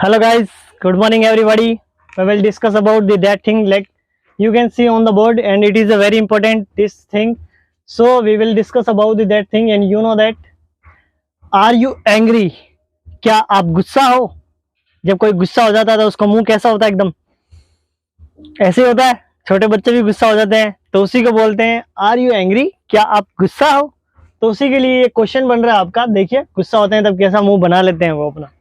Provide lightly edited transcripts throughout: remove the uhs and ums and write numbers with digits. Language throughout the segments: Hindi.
Hello guys, good morning everybody. We will discuss about that thing like you can see on the board and it is a very important this thing. So we will discuss about that thing and you know that are you angry? क्या आप गुस्सा हो? जब कोई गुस्सा हो जाता है तो उसका मुंह कैसा होता है? एकदम ऐसे ही होता है. छोटे बच्चे भी गुस्सा हो जाते हैं तो उसी को बोलते हैं आर यू एंग्री? क्या आप गुस्सा हो? तो उसी के लिए ये क्वेश्चन बन रहा है आपका. देखिए गुस्सा होते हैं तब कैसा मुंह बना लेते हैं वो अपना.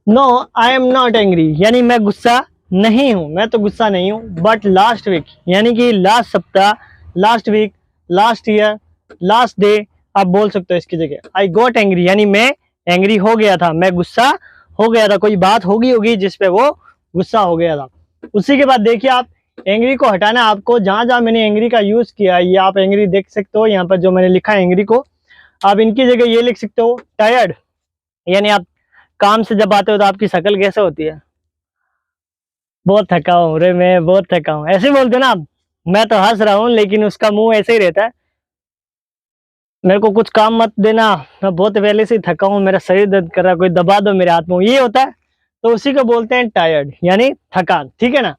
No I am not angry यानी मैं गुस्सा नहीं हूं, मैं तो गुस्सा नहीं हूं. बट लास्ट वीक यानी कि लास्ट सप्ताह, last week, last year, last day आप बोल सकते हो इसकी जगह. आई गॉट एंग्री यानी मैं एंग्री हो गया था, मैं गुस्सा हो गया था. कोई बात होगी जिसपे वो गुस्सा हो गया था. उसी के बाद देखिए आप एंग्री को हटाना है आपको. जहां जहां मैंने एंग्री का यूज किया ये आप एंग्री देख सकते हो. यहाँ पर जो मैंने लिखा है एंग्री को आप इनकी जगह ये लिख सकते हो टायर्ड. यानी आप काम से जब आते हो तो आपकी शक्ल कैसे होती है? बहुत थका हूँ रे, मैं बहुत थका हूँ, ऐसे बोलते ना आप. मैं तो हंस रहा हूँ लेकिन उसका मुंह ऐसे ही रहता है. मेरे को कुछ काम मत देना, मैं बहुत पहले से ही थका हूँ, मेरा शरीर दर्द कर रहा है, कोई दबा दो मेरे हाथ में, ये होता है. तो उसी को बोलते हैं टायर्ड यानी थकान. ठीक है ना.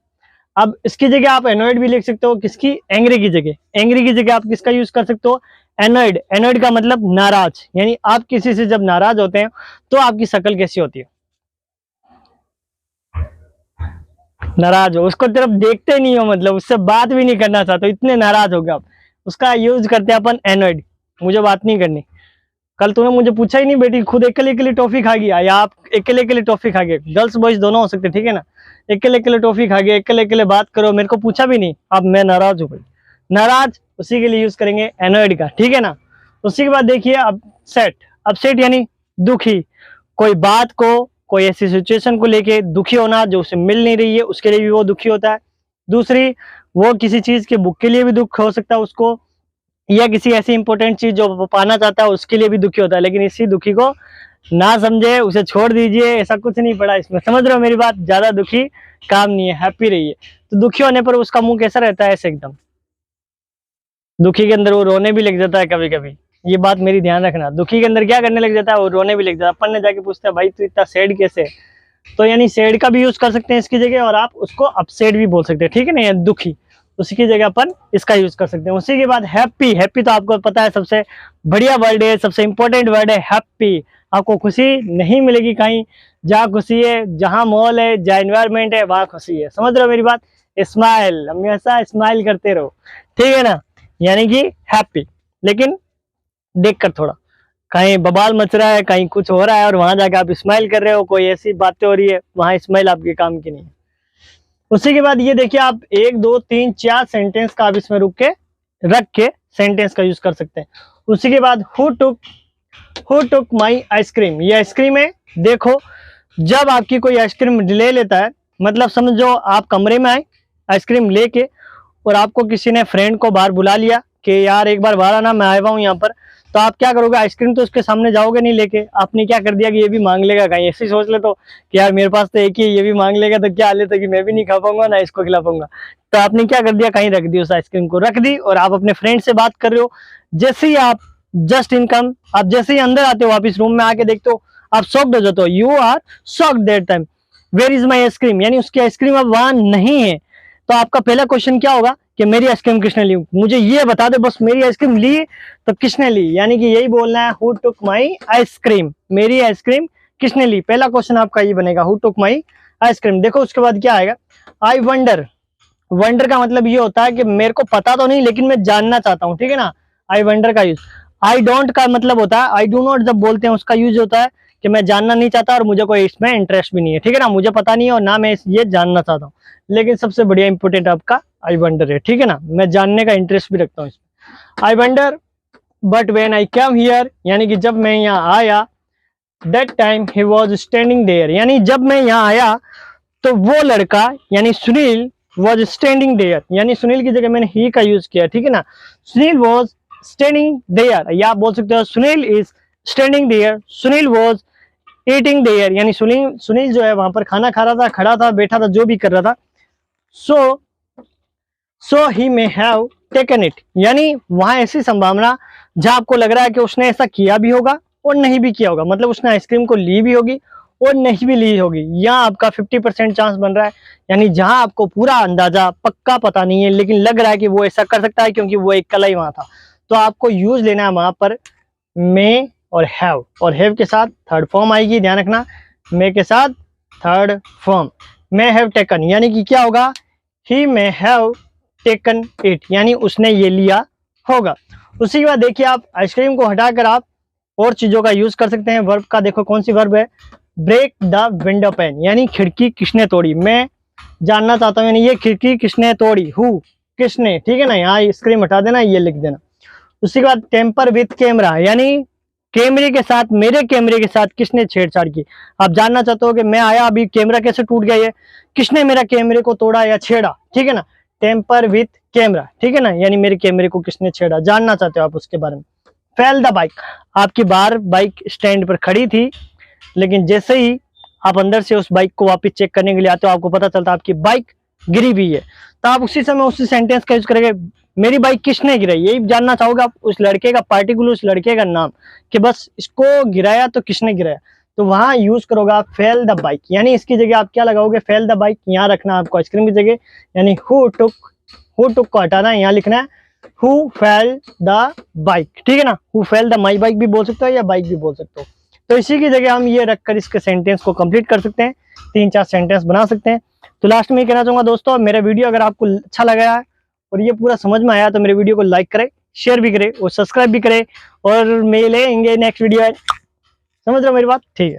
अब इसकी जगह आप एनॉयड भी लिख सकते हो. किसकी? एंग्री की जगह. एंग्री की जगह आप किसका यूज कर सकते हो? एनॉयड. एनॉयड का मतलब नाराज. यानी आप किसी से जब नाराज होते हैं तो आपकी शक्ल कैसी होती है? नाराज हो, उसको तरफ देखते नहीं हो, मतलब उससे बात भी नहीं करना चाहते, इतने नाराज हो गए आप. उसका यूज करते हैं अपन एनॉयड. मुझे बात नहीं करनी. कल तूने मुझे पूछा ही नहीं बेटी, खुद अकेले अकेले टॉफी खा गया, या आप अकेले अकेले टॉफी खा गए. गर्ल्स बॉयज दोनों हो सकते, ठीक है ना. अकेले अकेले टॉफी खा गए, अकेले अकेले बात करो, मेरे को पूछा भी नहीं. अब मैं नाराज हूँ भाई. नाराज उसी के लिए यूज करेंगे एनॉयड का. ठीक है ना. उसी के बाद देखिए अपसेट. अपसेट यानी दुखी. कोई बात को, कोई ऐसी सिचुएशन को लेके दुखी होना जो उसे मिल नहीं रही है, उसके लिए भी वो दुखी होता है. दूसरी, वो किसी चीज के बुक के लिए भी दुख हो सकता है उसको, या किसी ऐसी इंपॉर्टेंट चीज जो वो पाना चाहता है उसके लिए भी दुखी होता है. लेकिन इसी दुखी को ना समझे, उसे छोड़ दीजिए, ऐसा कुछ नहीं पड़ा इसमें. समझ रहे हो मेरी बात? ज्यादा दुखी काम नहीं है, हैप्पी रहिए. तो दुखी होने पर उसका मुंह कैसा रहता है? ऐसे एकदम. दुखी के अंदर वो रोने भी लग जाता है कभी कभी. ये बात मेरी ध्यान रखना. दुखी के अंदर क्या करने लग जाता है? वो रोने भी लग जाता है. अपन ने जाके पूछता है भाई तू इतना सैड कैसे है? तो यानी सैड का भी यूज कर सकते हैं इसकी जगह, और आप उसको अपसेट भी बोल सकते हैं. ठीक है ना. दुखी, उसी की जगह अपन इसका यूज कर सकते हैं. उसी के बाद हैप्पी. हैप्पी तो आपको पता है सबसे बढ़िया वर्ड है, सबसे इंपॉर्टेंट वर्ड है हैप्पी. आपको खुशी नहीं मिलेगी कहीं. जहाँ खुशी है, जहाँ मॉल है, जहाँ एनवायरमेंट है, वहां खुशी है. समझ रहे हो मेरी बात? स्माइल, हमेशा स्माइल करते रहो. ठीक है ना. यानी कि हैप्पी. लेकिन देखकर थोड़ा, कहीं बवाल मच रहा है, कहीं कुछ हो रहा है और वहां जाके आप स्माइल कर रहे हो, कोई ऐसी बातें हो रही है, वहां स्माइल आपके काम की नहीं है. उसी के बाद ये देखिए आप 1 2 3 4 सेंटेंस का आप इसमें रुक के रख के सेंटेंस का यूज कर सकते हैं. उसी के बाद हु टुक माई आइसक्रीम. ये आइसक्रीम है. देखो जब आपकी कोई आइसक्रीम ले लेता है, मतलब समझो आप कमरे में आए आइसक्रीम लेके, और आपको किसी ने फ्रेंड को बाहर बुला लिया कि यार एक बार बाहर आना, मैं आया हूँ यहाँ पर. तो आप क्या करोगे? आइसक्रीम तो उसके सामने जाओगे नहीं लेके. आपने क्या कर दिया कि ये भी मांग लेगा, कहीं ऐसे सोच ले तो कि यार मेरे पास तो एक ही, ये भी मांग लेगा तो क्या लेता कि मैं भी नहीं खा पाऊंगा ना इसको खिला पाऊंगा. तो आपने क्या कर दिया? कहीं रख दी, उस आइसक्रीम को रख दी, और आप अपने फ्रेंड से बात कर रहे हो. जैसे ही आप जस्ट इनकम, आप जैसे ही अंदर आते हो, आप इस रूम में आके देखते हो, आप शॉक्ड हो जाते हो. You are shocked that time. Where is my ice cream? यानी उसकी आइसक्रीम अब वहां नहीं है. तो आपका पहला क्वेश्चन क्या होगा कि मेरी आइसक्रीम किसने ली? मुझे ये बता दे बस, मेरी आइसक्रीम ली तो किसने ली? यानी कि यही बोलना है हु टुक माई आइसक्रीम. मेरी आइसक्रीम किसने ली? पहला क्वेश्चन आपका ये बनेगा, हु टुक माई आइसक्रीम. देखो उसके बाद क्या आएगा? I wonder. वंडर का मतलब ये होता है कि मेरे को पता तो नहीं लेकिन मैं जानना चाहता हूँ. ठीक है ना. आई वंडर का यूज. आई डोंट का मतलब होता है, आई डू नॉट जब बोलते हैं उसका यूज होता है कि मैं जानना नहीं चाहता और मुझे कोई इसमें इंटरेस्ट भी नहीं है. ठीक है ना. मुझे पता नहीं है और ना मैं ये जानना चाहता हूँ. लेकिन सबसे बढ़िया इंपोर्टेंट आपका आई वंडर है. ठीक है ना. मैं जानने का इंटरेस्ट भी रखता हूँ इसमें. I wonder but when I come here, यानी कि जब मैं यहाँ आया, that time he was standing there. यानी जब मैं यहाँ आया तो वो लड़का यानी सुनील वॉज स्टैंडिंग देयर. यानी सुनील की जगह मैंने ही का यूज किया. ठीक है ना. सुनील वॉज स्टैंडिंग देयर, या आप बोल सकते हो Sunil is standing there. Sunil was eating there. यानी सुनील जो है वहां पर खाना खा रहा था, खड़ा था, बैठा था, जो भी कर रहा था. सो ही मे हैव टेकन इट. यानी वहां ऐसी संभावना जहां आपको लग रहा है कि उसने ऐसा किया भी होगा और नहीं भी किया होगा. मतलब उसने आइसक्रीम को ली भी होगी और नहीं भी ली होगी। यहाँ आपका 50% चांस बन रहा है, यानी जहां आपको पूरा अंदाजा पक्का पता नहीं है लेकिन लग रहा है कि वो ऐसा कर सकता है क्योंकि वो एक कला ही वहां था, तो आपको यूज लेना है वहां पर मे और हैव के साथ थर्ड फॉर्म आएगी, ध्यान रखना। मे के साथ third form, may have taken, यानी कि क्या होगा, ही मे हैव टेकन इट, यानी उसने ये लिया होगा। उसी के बाद देखिए आप आइसक्रीम को हटाकर आप और चीजों का यूज कर सकते हैं। वर्ब का देखो कौन सी वर्ब है, ब्रेक द विंडो पैन, यानी खिड़की किसने तोड़ी। मैं जानना चाहता हूँ यानी ये खिड़की किसने तोड़ी, हु, किसने, ठीक है ना, यहाँ आइसक्रीम हटा देना, ये लिख देना। उसी के बाद टेम्पर विथ कैमरा, यानी कैमरे के साथ, मेरे कैमरे के साथ किसने छेड़छाड़ की। आप जानना चाहते हो कि मैं आया अभी कैमरा कैसे टूट गया, ये किसने मेरा कैमरे को तोड़ा या छेड़ा, ठीक है ना, टेम्पर विथ कैमरा, ठीक है ना, यानी मेरे कैमरे को किसने छेड़ा, जानना चाहते हो आप उसके बारे में। फेल द बाइक, आपकी बाइक स्टैंड पर खड़ी थी, लेकिन जैसे ही आप अंदर से उस बाइक को वापस चेक करने के लिए आते हो, आपको पता चलता है आपकी बाइक गिरी हुई है, तो आप उसी समय उसी सेंटेंस का यूज करेंगे, मेरी बाइक किसने गिराई, यही जानना चाहोगे आप उस लड़के का, पार्टिकुलर उस लड़के का नाम, कि बस इसको गिराया तो किसने गिराया, तो वहां यूज करोगे आप फेल द बाइक, यानी इसकी जगह आप क्या लगाओगे, फेल द बाइक, यहाँ रखना आपको आइसक्रीम की जगह, यानी हु टुक को हटाना है, यहाँ लिखना है हु फेल द बाइक, ठीक है ना, who fail the my bike भी बोल सकते हो या बाइक भी बोल सकते हो। तो इसी की जगह हम ये रखकर इसके सेंटेंस को कंप्लीट कर सकते हैं, 3-4 सेंटेंस बना सकते हैं। तो लास्ट में ये कहना चाहूंगा दोस्तों, मेरा वीडियो अगर आपको अच्छा लगा है और ये पूरा समझ में आया तो मेरे वीडियो को लाइक करें, शेयर भी करें और सब्सक्राइब भी करें, और मिलेंगे नेक्स्ट वीडियो। समझ रहे हो मेरी बात, ठीक है।